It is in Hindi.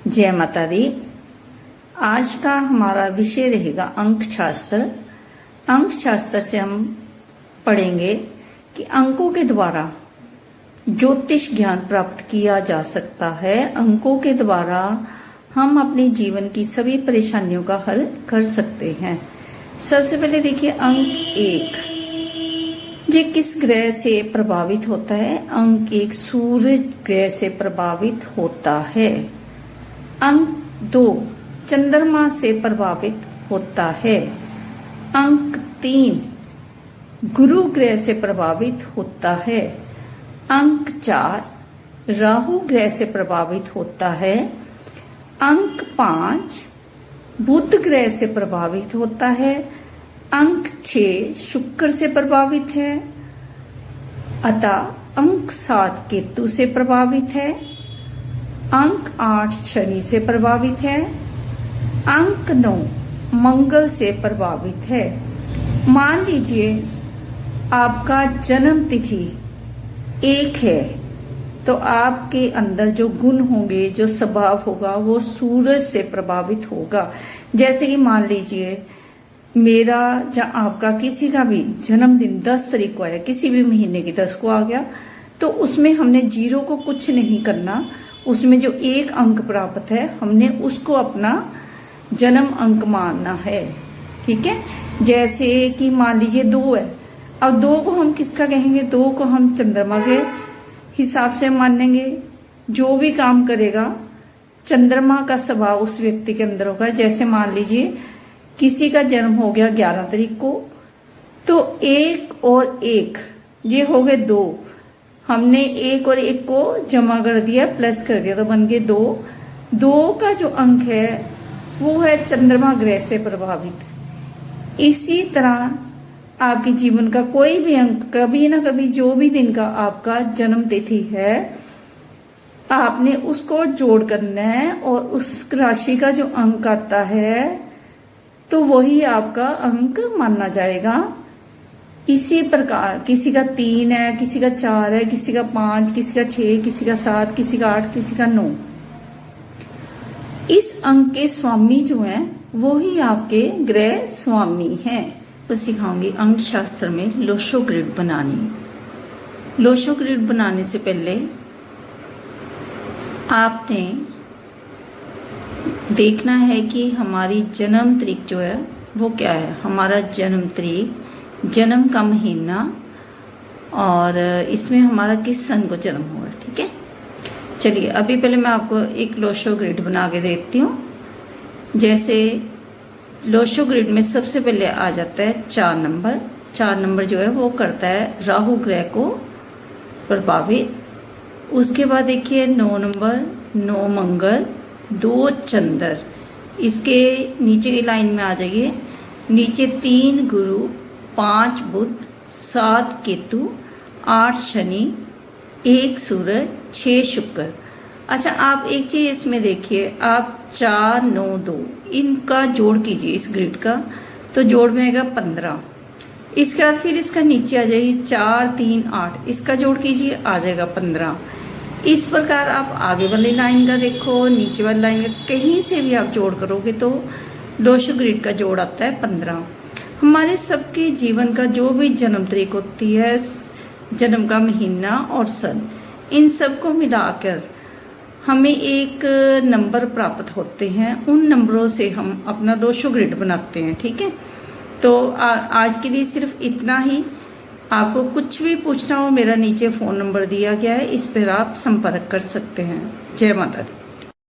जय माता दी। आज का हमारा विषय रहेगा अंक शास्त्र। अंक शास्त्र से हम पढ़ेंगे कि अंकों के द्वारा ज्योतिष ज्ञान प्राप्त किया जा सकता है। अंकों के द्वारा हम अपने जीवन की सभी परेशानियों का हल कर सकते हैं। सबसे पहले देखिए अंक 1 ये किस ग्रह से प्रभावित होता है। अंक 1 सूर्य ग्रह से प्रभावित होता है। अंक 2 चंद्रमा से प्रभावित होता है। अंक 3 गुरु ग्रह से प्रभावित होता है। अंक 4 राहु ग्रह से प्रभावित होता है। अंक 5 बुध ग्रह से प्रभावित होता है। अंक 6 शुक्र से प्रभावित है। अतः अंक 7 केतु से प्रभावित है। अंक 8 शनि से प्रभावित है। अंक 9 मंगल से प्रभावित है। मान लीजिए आपका जन्म तिथि 1 है तो आपके अंदर जो गुण होंगे, जो स्वभाव होगा, वो सूरज से प्रभावित होगा। जैसे कि मान लीजिए मेरा या आपका किसी का भी जन्मदिन 10 तारीख को आया, किसी भी महीने की 10 को आ गया, तो उसमें हमने 0 को कुछ नहीं करना। उसमें जो 1 अंक प्राप्त है हमने उसको अपना जन्म अंक मानना है। ठीक है। जैसे कि मान लीजिए 2 है, अब 2 को हम किसका कहेंगे? 2 को हम चंद्रमा के हिसाब से मानेंगे। जो भी काम करेगा चंद्रमा का स्वभाव उस व्यक्ति के अंदर होगा। जैसे मान लीजिए किसी का जन्म हो गया 11 तारीख को, तो 1 और 1 ये हो गए 2। हमने 1 और 1 को जमा कर दिया, प्लस कर दिया, तो बन गए 2। 2 का जो अंक है वो है चंद्रमा ग्रह से प्रभावित। इसी तरह आपके जीवन का कोई भी अंक कभी ना कभी, जो भी दिन का आपका जन्म तिथि है, आपने उसको जोड़ करना है और उस राशि का जो अंक आता है तो वही आपका अंक माना जाएगा। इसी प्रकार किसी का 3 है, किसी का 4 है, किसी का 5, किसी का 6, किसी का 7, किसी का 8, किसी का 9। इस अंक के स्वामी जो हैं वो ही आपके ग्रह स्वामी हैं। तो सिखाऊंगी अंक शास्त्र में लोशो ग्रिड बनानी। लोशो ग्रिड बनाने से पहले आपने देखना है कि हमारी जन्म तारीख जो है वो क्या है। हमारा जन्म तारीख, जन्म का महीना और इसमें हमारा किस सन को जन्म हुआ। ठीक है। चलिए अभी पहले मैं आपको एक लोशो ग्रिड बना के देती हूँ। जैसे लोशो ग्रिड में सबसे पहले आ जाता है 4 नंबर। 4 नंबर जो है वो करता है राहु ग्रह को प्रभावित। उसके बाद देखिए 9 नंबर, 9 मंगल, 2 चंद्र। इसके नीचे की लाइन में आ जाइए। नीचे 3 गुरु, 5 बुध, 7 केतु, 8 शनि, 1 सूरज, 6 शुक्र। अच्छा, आप एक चीज इसमें देखिए, आप 4, 9, 2 इनका जोड़ कीजिए इस ग्रिड का, तो जोड़ में आएगा 15। इसके बाद फिर इसका नीचे आ जाइए 4, 3, 8, इसका जोड़ कीजिए, आ जाएगा 15। इस प्रकार आप आगे वाली लाइन का देखो, नीचे वाली लाइन का, कहीं से भी आप जोड़ करोगे तो लोशो ग्रिड का जोड़ आता है 15। हमारे सबके जीवन का जो भी जन्म तारीख होती है, जन्म का महीना और सन, इन सबको मिलाकर हमें एक नंबर प्राप्त होते हैं। उन नंबरों से हम अपना लोशो ग्रिड बनाते हैं। ठीक है। तो आज के लिए सिर्फ इतना ही। आपको कुछ भी पूछना हो, मेरा नीचे फ़ोन नंबर दिया गया है, इस पर आप संपर्क कर सकते हैं। जय माता दी।